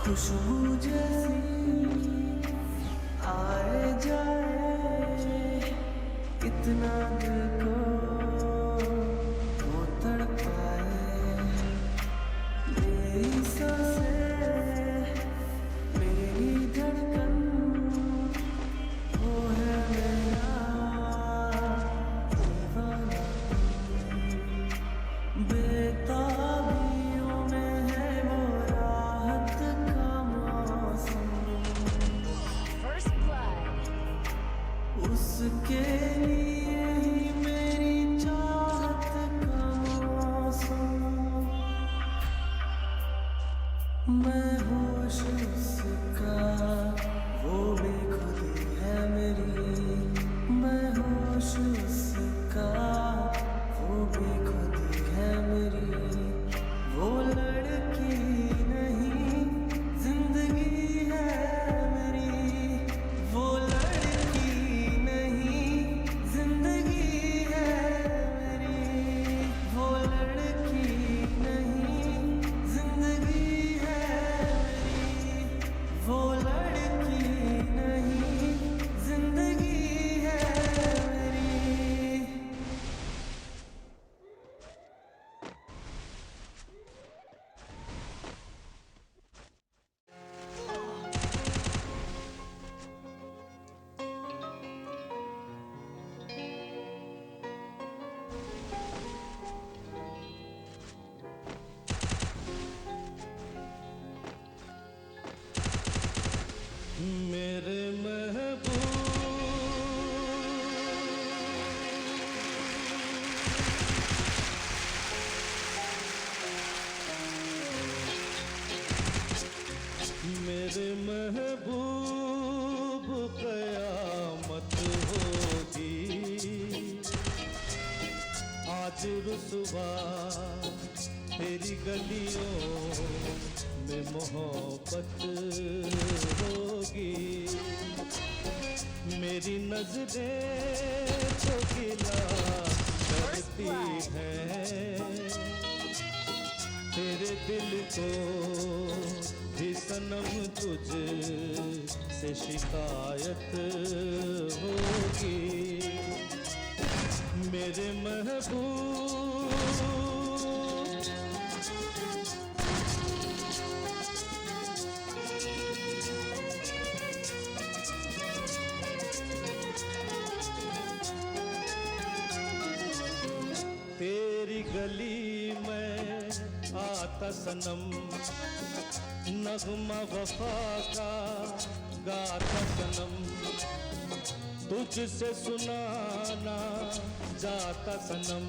खुशबू जैसी आए जाए, कितना दिल को वो तड़पाए। मेरी सांसें, मेरी धड़कन, वो है मेरा दीवाना। बेताबियों में है वो राहत का मौसम, First blood. उसके लिए ही मेरी चाहत का मौसम। मैं होश उसका, वो बेखुदी है मेरी। मैं होश उसका, वो बेखुदी है मेरी। वो लड़की नहीं, जिंदगी है मेरी। वो लड़की नहीं, जिंदगी है मेरी। वो लड़की नहीं, जिंदगी है मेरी। वो लड़की नहीं, जिंदगी है मेरी। मेरे महबूब, मेरे महबूब, कयामत होगी आज रुसवा तेरी गलियों में मोहब्बत होगी। मेरी नजरें तो गिला करती हैं, तेरे दिल को भी सनम तुझ से शिकायत होगी। मेरे महबूब, तेरी गली में आता सनम, नगमा वफा का गाता सनम। तुझसे सुनाना जाता सनम,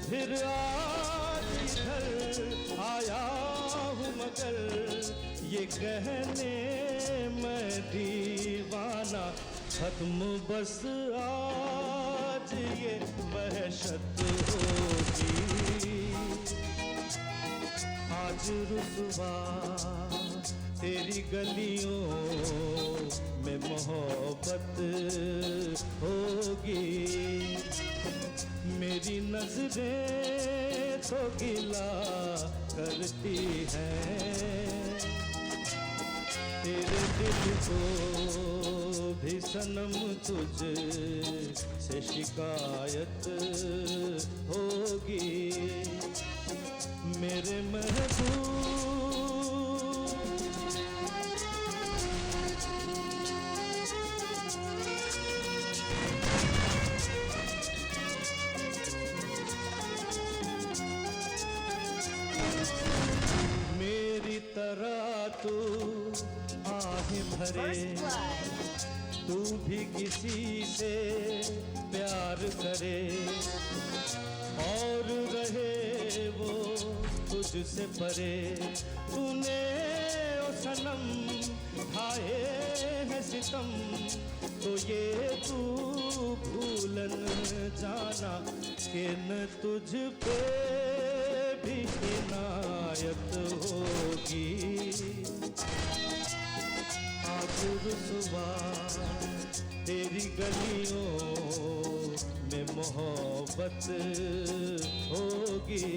फिर आज इधर आया हूँ मगर ये कहने मैं दीवाना। खत्म बस आज ये वहशत होगी, आज रुसवा तेरी गलियों में मोहब्बत होगी। मेरी नजरें तो गिला करती हैं, तेरे दिल को भी सनम तुझ से शिकायत होगी। मेरे महबूब, मेरी तरह तू आहें भरे, First blood. तू भी किसी से प्यार करे और रहे वो तुझसे परे। तूने ओ सनम खाए हैं सितम, तो ये तू भूलन जाना कि न तुझ पे भी इनायत होगी। आज रुसवा तेरी गलियों में मोहब्बत होगी।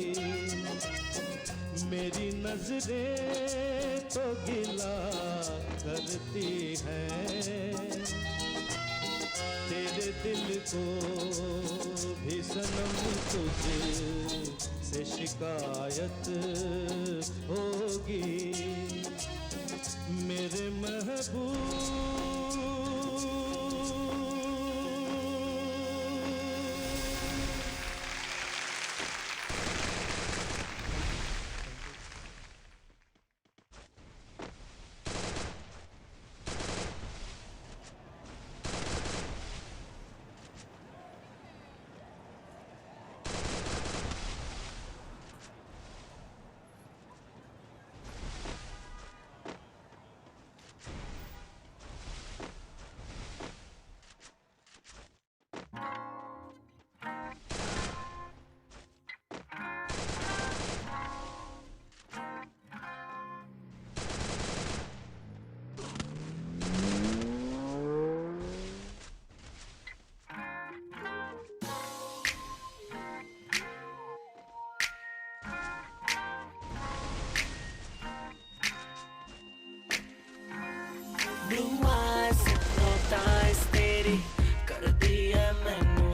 मेरी नजरें तो गिला करती है, तेरे दिल को भी सनम तुझसे शिकायत होगी मेरे महबूब। Blue eyes, hypnotize तेरी कर दिया मैनू।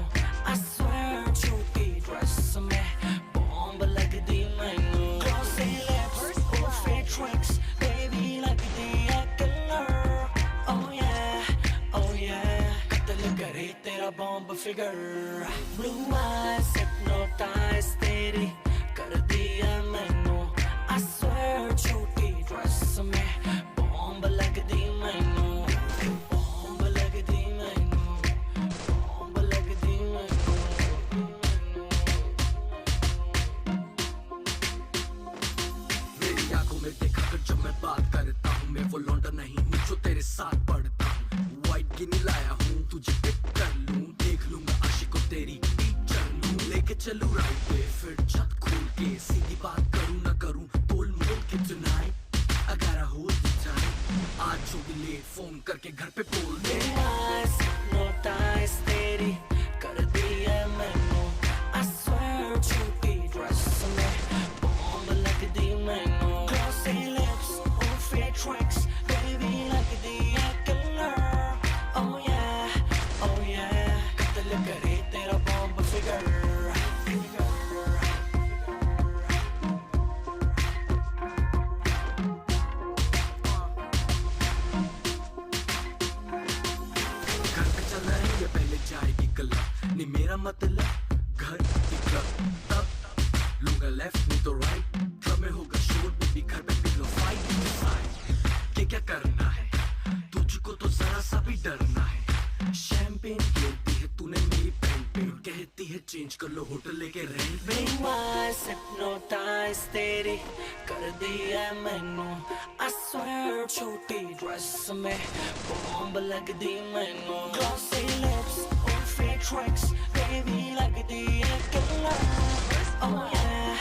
I swear झूठी dress में bomb लगदी मैनू। Glossy lips, or fake tricks, baby लगदी है killer। Oh yeah, oh yeah, कत्ल करे तेरा bomb figure। Blue eyes, hypnotize तेरी कर दिया मैनू। I swear झूठी dress में bomb लगदी मैनू। वो लौंडा नहीं हूँ जो तेरे साथ पढ़ता हूँ। वाइट गिनी लाया हूँ तुझे पिक कर लूँ, देख लूंगा आशिकों तेरी टीचर लूँ। लेके चलूँ राइट पे फिर छत खोल के, सीधी बात करूँ ना करूँ तोल मोल के tonight I gotta hold the time। आज जो भी लेट फोन करके घर पे बोल दे। Hypnotize तेरी कर दिया मैनू। I swear झूठी dress में bomb लगदी मैनू। Glossy lips, or fake tricks, baby लगदी है killer। Oh yeah, oh yeah, कत्ल करे तेरा bomb figure। घर पे चल रहे हैं या पहले जाएगी क्लब, नहीं मेरा मतलब घर की क्लब। तब लूंगा लेफ्ट नहीं तो राइट, क्लब में होगा शोर बेबी घर पे पिलो फाइट। डिसाइड क्या करना है तुझको तो जरा सा भी डरना है। शैंपेन गिरती है तूने मेरी पैंट पे, कहती है चेंज कर लो होटल लेके रेंट पे। Hypnotize तेरी कर दिया मैनू। I swear छोटी ड्रेस में bomb लगदी मैनू। Glossy lips, or fake tricks, baby लगदी है killer। Oh yeah,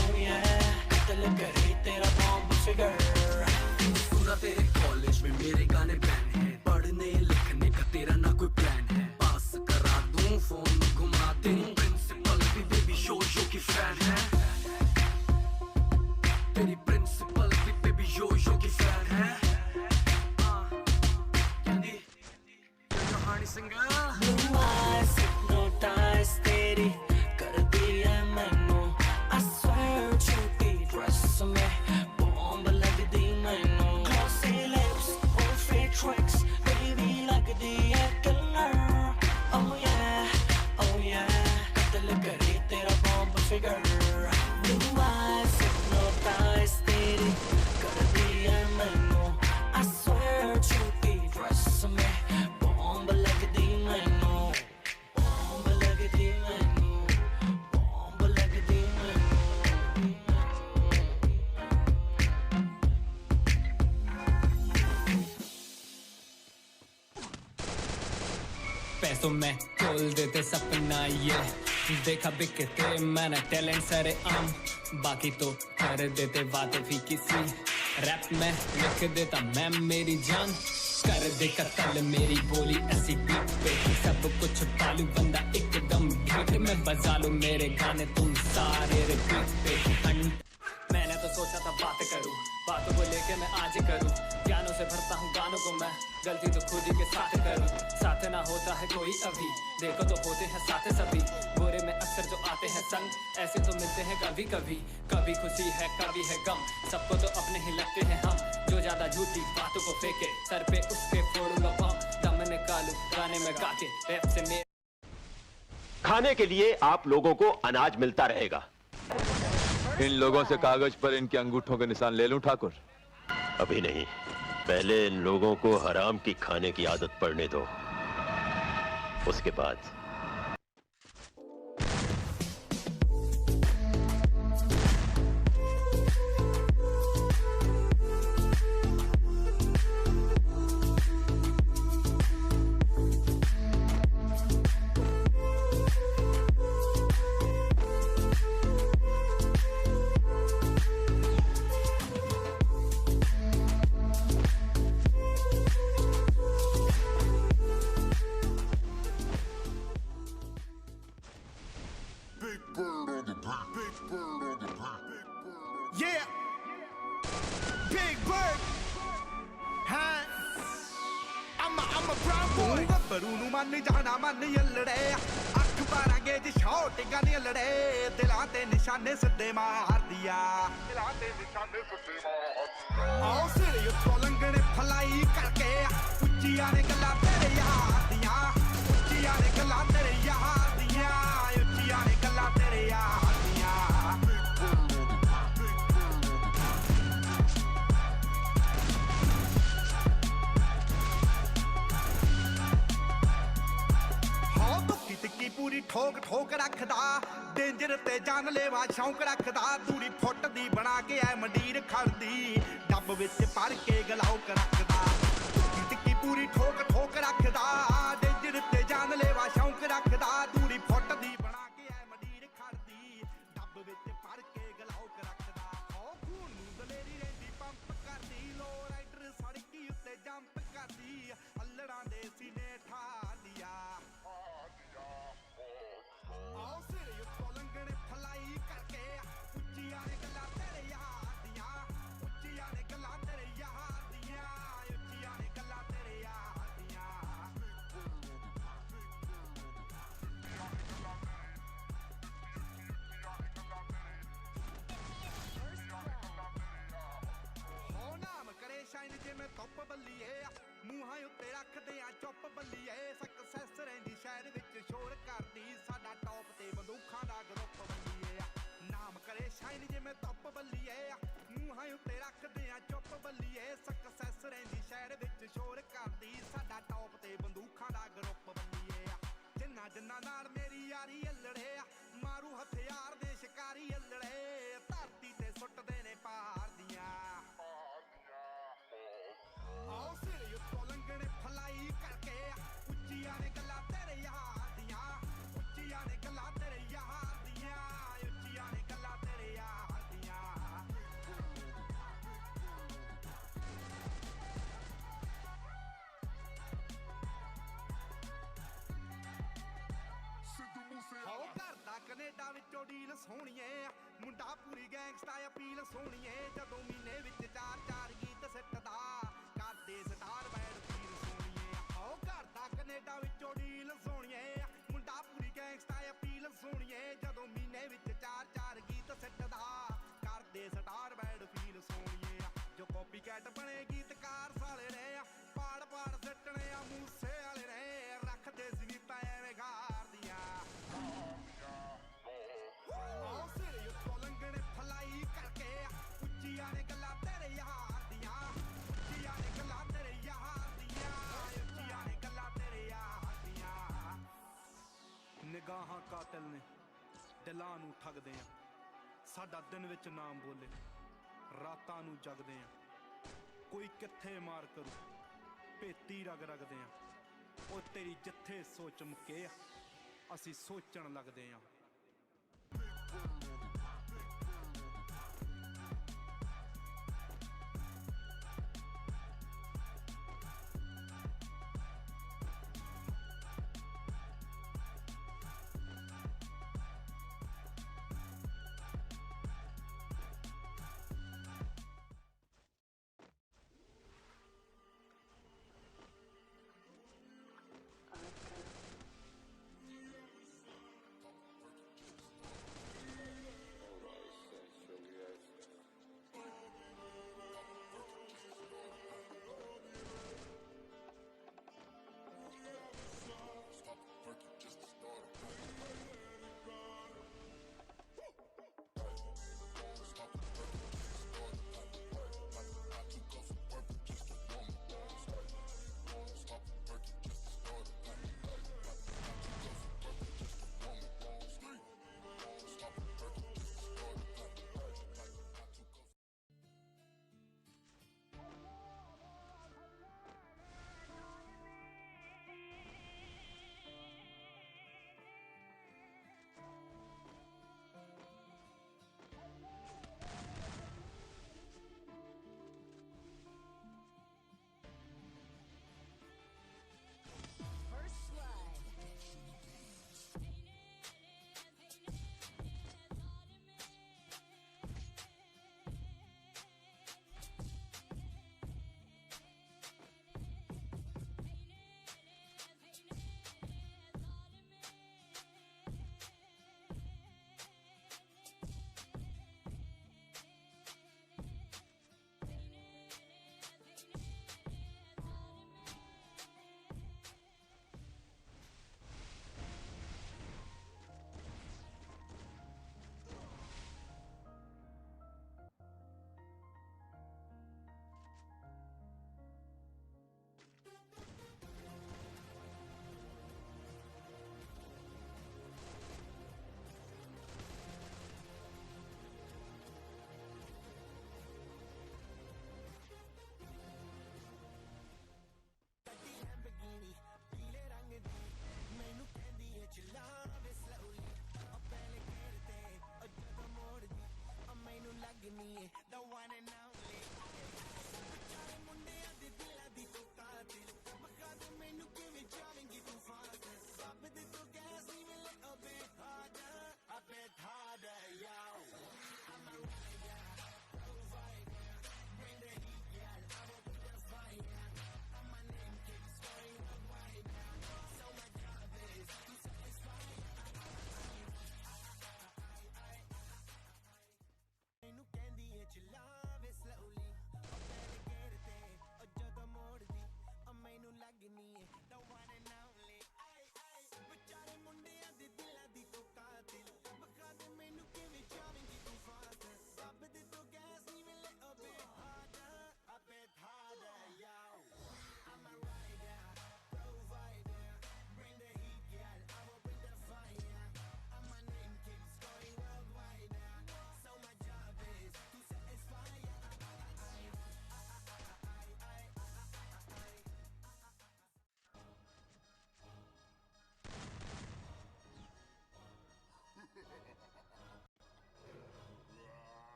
oh yeah, कत्ल करे तेरा bomb figure। सुना तेरे कॉलेज में मेरे गाने बैन है, पढ़ने लिखने का तेरा ना कोई प्लान है। पास करा दूं फोन घुमा दूं, प्रिंसिपल भी बेबी शो की फैन है। तेरी प्रिंसिपल भी बेबी शो की फैन है। कैंडी कहानी सिंगर। Blue eyes, hypnotize तेरी कर दिया मैनू। I swear झूठी dress में bomb लगदी मैनू। Glossy lips, or fake tricks, baby लगदी है killer। Oh yeah, oh yeah, कत्ल करे तेरा bomb figure। Blue eyes, hypnotize तेरी कर दिया मैनू। I swear झूठी dress में bomb लगदी मैनू। Bomb लगदी मैनू, bomb लगदी मैनू। पैसों में खोल देते सपना ये, देखा बिकते मैंने टैलेंट सारे आम, बाकी तो कर देते बातें भी किसी। रैप में लिख देता मैं मेरी जान, कर दे कत्ल मेरी बोली ऐसी बीट पे। सब कुछ पालू बंदा एकदम ढीठ में, बजा लो मेरे गाने तुम सारे रिपीट पे। मैंने तो सोचा था बात करूं, बातों को लेके मैं आज करूं, ज्ञानों से भरता हूं गानों को मैं, गलती तो खुद ही के साथ करूं, साथ ना होता है कोई अभी, देखो तो होते हैं साथ सभी, बुरे में अक्सर जो आते हैं संग, ऐसे तो मिलते हैं कभी कभी, कभी खुशी है कभी है गम, सबको तो अपने ही लगते हैं हम, जो ज्यादा झूठी बातों को फेंके, सर पे उसके फोड़ूंगा बम, दम निकालूं गाने में गा के, रैप से मेरे खाने के लिए आप लोगों को अनाज मिलता रहेगा। इन लोगों से कागज पर इनके अंगूठों के निशान ले लूं ठाकुर? अभी नहीं, पहले इन लोगों को हराम की खाने की आदत पड़ने दो, उसके बाद। Yeah, Big Bird. Huh? I'm a brown boy. ਗੱਭਰੂ ਨੂੰ ਮੰਨ ਜਾਣਾ ਮੰਨ ਯੱਲੜੇ, ਅੱਖ ਬਾਰਾਂਗੇ ਜੀ ਸ਼ੌਟਿੰਗਾਂ ਨੀ ਲੜੇ, ਦਿਲਾਂ ਤੇ ਨਿਸ਼ਾਨੇ ਸਿੱਧੇ ਮਾਰਦੀਆ, ਦਿਲਾਂ ਤੇ ਨਿਸ਼ਾਨੇ ਸਿੱਧੇ ਮਾਰਦੀਆ। ਆਓ ਸਿਰੇ ਉੱਤੋਂ ਲੰਘਣੇ ਫਲਾਈ ਕਰਕੇ, ਉੱਚੀਆਂ ਨੇ ਗੱਲਾਂ ਤੇਰੇ ਯਾਰ ਦੀਆਂ, ਉੱਚੀਆਂ ਨੇ ਗੱਲਾਂ ਤੇਰੇ ਯਾਰ ਦੀਆਂ, ਉੱਚੀਆਂ ਨੇ ਗੱਲਾਂ ਤੇਰੇ ਯਾਰ ਦੀਆਂ। ਟਿੱਕੀ ਪੂਰੀ ਠੋਕ ਠੋਕ ਰੱਖਦਾ, ਡੇਂਜਰ ਤੇ ਜਾਨਲੇਵਾ ਸ਼ੌਂਕ ਰੱਖਦਾ, ਦੂਰੀ ਫੁੱਟ ਦੀ ਬਣਾ ਕੇ ਐ ਮੰਡੀਰ ਖੜਦੀ, ਡੱਬ ਵਿੱਚ ਭਰ ਕੇ ਗਲਾਉਕ ਰੱਖਦਾ। ਟਿੱਕੀ ਪੂਰੀ ਠੋਕ ਠੋਕ ਰੱਖਦਾ, ਡੇਂਜਰ ਤੇ ਜਾਨਲੇਵਾ ਸ਼ੌਂਕ ਰੱਖਦਾ, ਦੂਰੀ ਫੁੱਟ ਦੀ ਬਣਾ ਕੇ ਐ ਮੰਡੀਰ ਖੜਦੀ, ਡੱਬ ਵਿੱਚ ਭਰ ਕੇ ਗਲਾਉਕ ਰੱਖਦਾ। ਹੋ ਖੂਨ ਨੂੰ ਦਲੇਰੀ ਰਹਿੰਦੀ ਪੰਪ ਕਰਦੀ, ਲੋ ਰਾਈਡਰ ਸੜਕੀ ਉੱਤੇ ਜੰਪ ਕਰਦੀ, ਅੱਲੜਾਂ ਦੇ ਸੀਨੇ ਠਾਲੀਆ। ਆਓ ਸਿਰੇ ਉੱਤੋਂ ਲੰਘਣੇ ਫਲਾਈ ਕਰਕੇ, ਉੱਚੀਆਂ ਨੇ ਗੱਲਾਂ ਤੇਰੇ ਯਾਰ ਦੀਆਂ, ਉੱਚੀਆਂ ਨੇ ਗੱਲਾਂ ਤੇਰੇ ਯਾਰ ਦੀਆਂ, ਉੱਚੀਆਂ ਨੇ ਗੱਲਾਂ ਤੇਰੇ ਯਾਰ ਦੀਆਂ। ਹੋ ਨਾਮ ਕਰੇ ਸ਼ਾਈਨ ਜਿਵੇਂ ਧੁੱਪ ਬੱਲੀਏ, ਮੂੰਹਾਂ ਉੱਤੇ ਰੱਖਦੇ ਆ ਚੁੱਪ ਬੱਲੀਏ, ਸਕਸੈਸ ਰਹਿੰਦੀ ਸ਼ਹਿਰ ਵਿੱਚ ਸ਼ੋਰ ਕਰਦੀ, ਸਾਡਾ ਟੌਪ ਤੇ ਬੰਦੂਖਾਂ ਦਾ ਗਰੁੱਪ ਬੱਲੀਏ। ਨਾਮ ਕਰੇ ਸ਼ਾਈਨ ਜਿਵੇਂ ਧੁੱਪ ਬੱਲੀਏ, ਮੂੰਹਾਂ ਉੱਤੇ ਰੱਖਦੇ ਆ ਚੁੱਪ ਬੱਲੀਏ, ਸਕਸੈਸ ਰਹਿੰਦੀ ਸ਼ਹਿਰ ਵਿੱਚ ਸ਼ੋਰ ਕਰਦੀ, ਸਾਡਾ ਟੌਪ ਤੇ ਬੰਦੂਖਾਂ ਦਾ ਗਰੁੱਪ ਬੱਲੀਏ। ਜਿੰਨਾ ਜਿੰਨਾ ਨਾਲ ਮੇਰੀ ਯਾਰੀ ਅੱਲੜੇ, ਮਾਰੂ ਹਥਿਆਰ ਦੇ ਸ਼ਿਕਾਰੀ ਅੱਲੜੇ, ਧਰਤੀ ਤੇ ਸੁੱਟਦੇ ਨੇ ਪਾਰ ਦੀਆਂ। ਆਓ ਸਿਰੇ ਉੱਤੋਂ ਲੰਘਣੇ ਫਲਾਈ ਕਰਕੇ, ਉੱਚੀਆਂ ਨੇ ਗੱਲਾਂ ਤੇਰੇ ਯਾਰ ਦੀਆਂ, ਉੱਚੀਆਂ ਨੇ ਗੱਲਾਂ ਤੇਰੇ ਯਾਰ ਦੀਆਂ, ਉੱਚੀਆਂ ਨੇ ਗੱਲਾਂ ਤੇਰੇ ਯਾਰ ਦੀਆਂ। ਹੋ ਕਰਦਾ ਕੈਨੇਡਾ ਵਿੱਚੋਂ ਡੀਲ ਸੋਹਣੀਏ, ਮੁੰਡਾ ਪੂਰੀ ਗੈਂਗਸਟਾ ਅਪੀਲ ਸੋਹਣੀਏ, ਜਦੋਂ ਮਹੀਨੇ ਵਿੱਚ 4-4 ਗੀਤ ਸਿੱਟਦਾ, ਕਰਦੇ ਸਟਾਰ ਬੈਡ ਫੀਲ ਸੋਹਣੀਏ। ਹੋ ਕਰਦਾ ਕੈਨੇਡਾ ਵਿੱਚੋਂ ਡੀਲ ਸੋਹਣੀਏ, ਮੁੰਡਾ ਪੂਰੀ ਗੈਂਗਸਟਾ ਅਪੀਲ ਸੋਹਣੀਏ, ਜਦੋਂ ਮਹੀਨੇ ਵਿੱਚ 4-4 ਗੀਤ ਸਿੱਟਦਾ, ਕਰਦੇ ਸਟਾਰ ਬੈਡ ਫੀਲ ਸੋਹਣੀਏ। ਜੋ ਕਾਪੀ ਕੈਟ ਬਣੇ ਗੀਤਕਾਰ ਸਾਲੇ ਨੇ, ਪਾੜ ਪਾੜ ਸਿੱਟਣੇ ਆ ਮੂਸੇ ਵਾਲੇ ਨੇ, ਰੱਖਦੇ ਸੀ ਨੀਤਾਂ ਐਵੇਂ ਗਾਰ ਦੀਆਂ। ਆਓ ਸਿਰੇ ਉੱਤੋਂ ਲੰਘਣੇ ਫਲਾਈ ਕਰਕੇ, ਉੱਚੀਆਂ ਨੇ ਗੱਲਾਂ ਤੇਰੇ ਯਾਰ ਦੀਆਂ, ਉੱਚੀਆਂ ਨੇ ਗੱਲਾਂ ਤੇਰੇ ਯਾਰ ਦੀਆਂ, ਉੱਚੀਆਂ ਨੇ ਗੱਲਾਂ ਤੇਰੇ ਯਾਰ ਦੀਆਂ। ਨਿਗਾਹਾਂ ਕਾਤਲ ਨੇ, ਦਿਲਾਂ ਨੂੰ ਠੱਗਦੇ ਆ, ਸਾਡਾ ਦਿਨ ਵਿੱਚ ਨਾਮ ਬੋਲੇ, ਰਾਤਾਂ ਨੂੰ ਜਗਦੇ ਆ, ਕੋਈ ਕਿੱਥੇ ਮਾਰ ਕਰੂ, ਭੇਤੀ ਰਗ ਰਗਦੇ ਆ, ਉਹ ਤੇਰੀ ਜਿੱਥੇ ਸੋਚ ਮੁੱਕੇ ਆ, ਅਸੀਂ ਸੋਚਣ ਲੱਗਦੇ ਆ।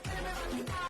तेरे वाली